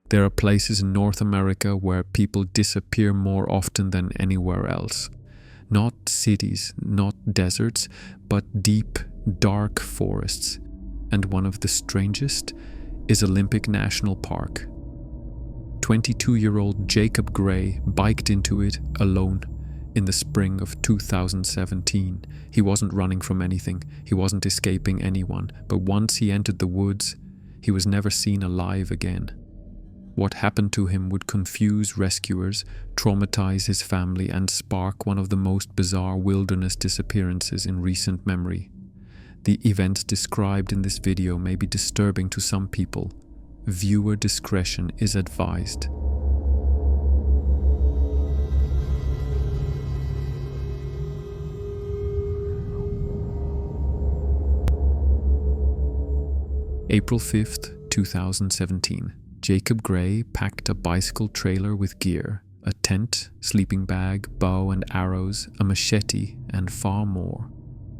There are places in North America where people disappear more often than anywhere else. Not cities, not deserts, but deep, dark forests. And one of the strangest is Olympic National Park. 22-year-old Jacob Gray biked into it alone in the spring of 2017. He wasn't running from anything. He wasn't escaping anyone. But once he entered the woods, he was never seen alive again. What happened to him would confuse rescuers, traumatize his family, and spark one of the most bizarre wilderness disappearances in recent memory. The events described in this video may be disturbing to some people. Viewer discretion is advised. April 5th, 2017. Jacob Gray packed a bicycle trailer with gear, a tent, sleeping bag, bow and arrows, a machete, and far more.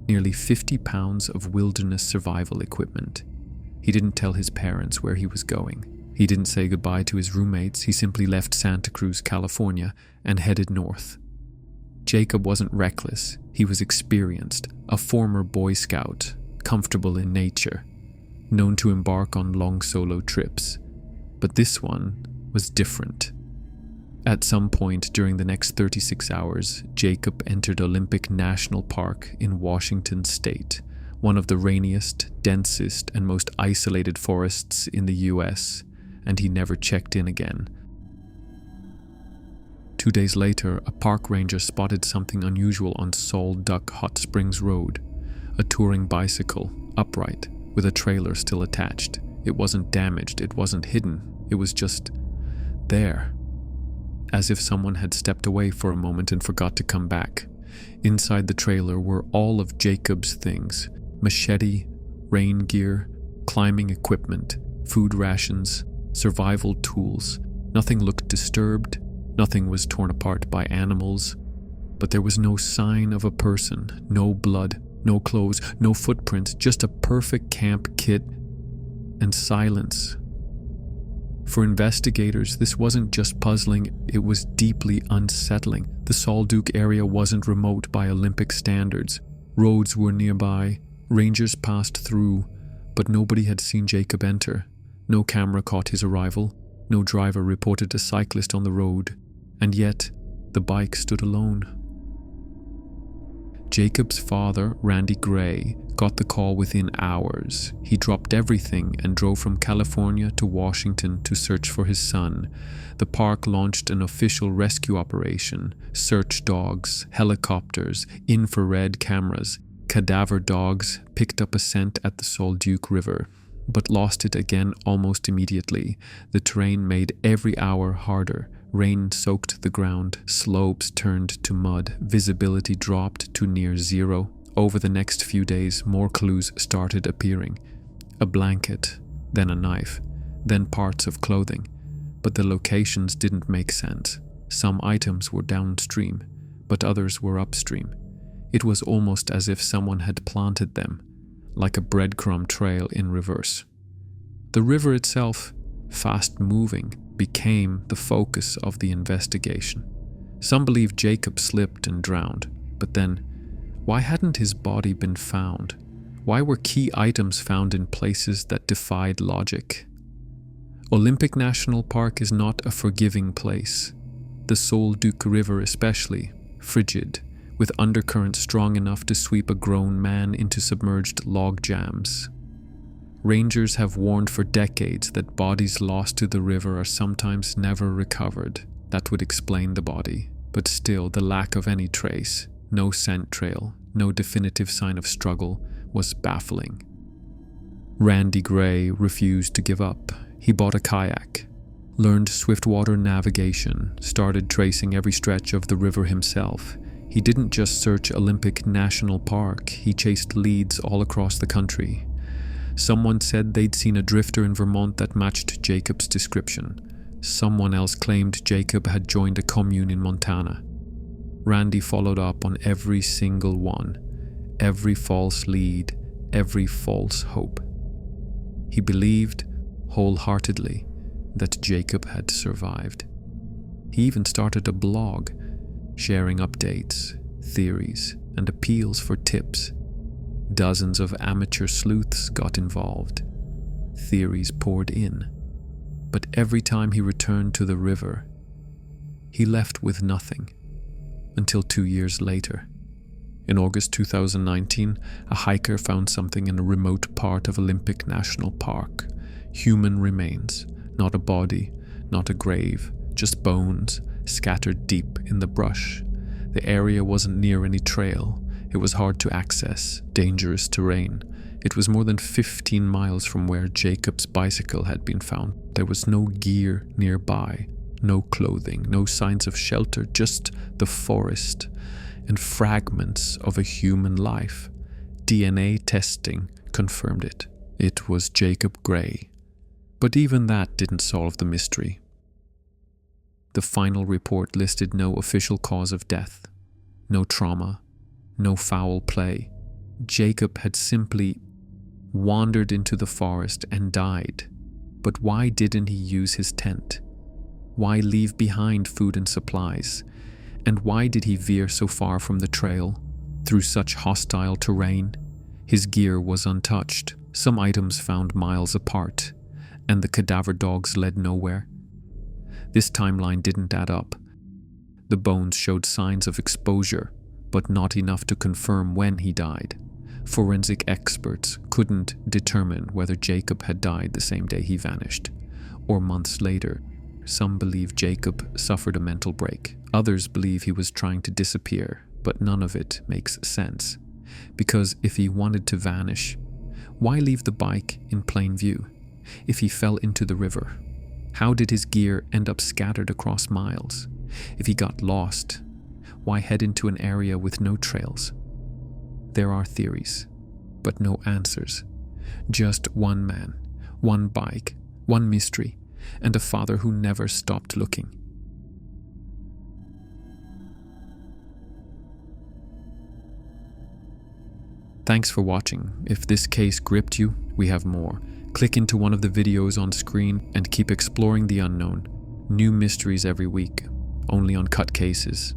Nearly 50 pounds of wilderness survival equipment. He didn't tell his parents where he was going. He didn't say goodbye to his roommates. He simply left Santa Cruz, California, and headed north. Jacob wasn't reckless. He was experienced, a former Boy Scout, comfortable in nature, known to embark on long solo trips. But this one was different. At some point during the next 36 hours, Jacob entered Olympic National Park in Washington State, one of the rainiest, densest, and most isolated forests in the US, and he never checked in again. 2 days later, a park ranger spotted something unusual on Salt Duck Hot Springs Road, a touring bicycle, upright, with a trailer still attached. It wasn't damaged, it wasn't hidden, it was just there. As if someone had stepped away for a moment and forgot to come back. Inside the trailer were all of Jacob's things: machete, rain gear, climbing equipment, food rations, survival tools. Nothing looked disturbed, nothing was torn apart by animals, but there was no sign of a person, no blood, no clothes, no footprints, just a perfect camp kit and silence. For investigators, this wasn't just puzzling, it was deeply unsettling. The Salt Duke area wasn't remote by Olympic standards. Roads were nearby, rangers passed through, but nobody had seen Jacob enter. No camera caught his arrival, no driver reported a cyclist on the road, and yet the bike stood alone. Jacob's father, Randy Gray, got the call within hours. He dropped everything and drove from California to Washington to search for his son. The park launched an official rescue operation: search dogs, helicopters, infrared cameras. Cadaver dogs picked up a scent at the Salt Duke River, but lost it again almost immediately. The terrain made every hour harder. Rain soaked the ground, slopes turned to mud, visibility dropped to near zero. Over the next few days, more clues started appearing. A blanket, then a knife, then parts of clothing. But the locations didn't make sense. Some items were downstream, but others were upstream. It was almost as if someone had planted them, like a breadcrumb trail in reverse. The river itself, fast-moving, became the focus of the investigation. Some believe Jacob slipped and drowned, but then, why hadn't his body been found? Why were key items found in places that defied logic? Olympic National Park is not a forgiving place. The Salt Duke River especially, frigid, with undercurrents strong enough to sweep a grown man into submerged log jams. Rangers have warned for decades that bodies lost to the river are sometimes never recovered. That would explain the body, but still the lack of any trace, no scent trail, no definitive sign of struggle, was baffling. Randy Gray refused to give up. He bought a kayak, learned swiftwater navigation, started tracing every stretch of the river himself. He didn't just search Olympic National Park, he chased leads all across the country. Someone said they'd seen a drifter in Vermont that matched Jacob's description. Someone else claimed Jacob had joined a commune in Montana. Randy followed up on every single one, every false lead, every false hope. He believed, wholeheartedly, that Jacob had survived. He even started a blog, sharing updates, theories, and appeals for tips. Dozens of amateur sleuths got involved. Theories poured in. But every time he returned to the river, he left with nothing, until 2 years later. In August 2019, a hiker found something in a remote part of Olympic National Park. Human remains, not a body, not a grave, just bones scattered deep in the brush. The area wasn't near any trail. It was hard to access, dangerous terrain. It was more than 15 miles from where Jacob's bicycle had been found. There was no gear nearby, no clothing, no signs of shelter, just the forest and fragments of a human life. DNA testing confirmed it. It was Jacob Gray. But even that didn't solve the mystery. The final report listed no official cause of death, no trauma, no foul play. Jacob had simply wandered into the forest and died. But why didn't he use his tent? Why leave behind food and supplies? And why did he veer so far from the trail, through such hostile terrain? His gear was untouched, some items found miles apart, and the cadaver dogs led nowhere. This timeline didn't add up. The bones showed signs of exposure, but not enough to confirm when he died. Forensic experts couldn't determine whether Jacob had died the same day he vanished, or months later. Some believe Jacob suffered a mental break. Others believe he was trying to disappear, but none of it makes sense. Because if he wanted to vanish, why leave the bike in plain view? If he fell into the river, how did his gear end up scattered across miles? If he got lost, why head into an area with no trails? There are theories, but no answers. Just one man, one bike, one mystery, and a father who never stopped looking. Thanks for watching. If this case gripped you, we have more. Click into one of the videos on screen and keep exploring the unknown. New mysteries every week, only on Cut Cases.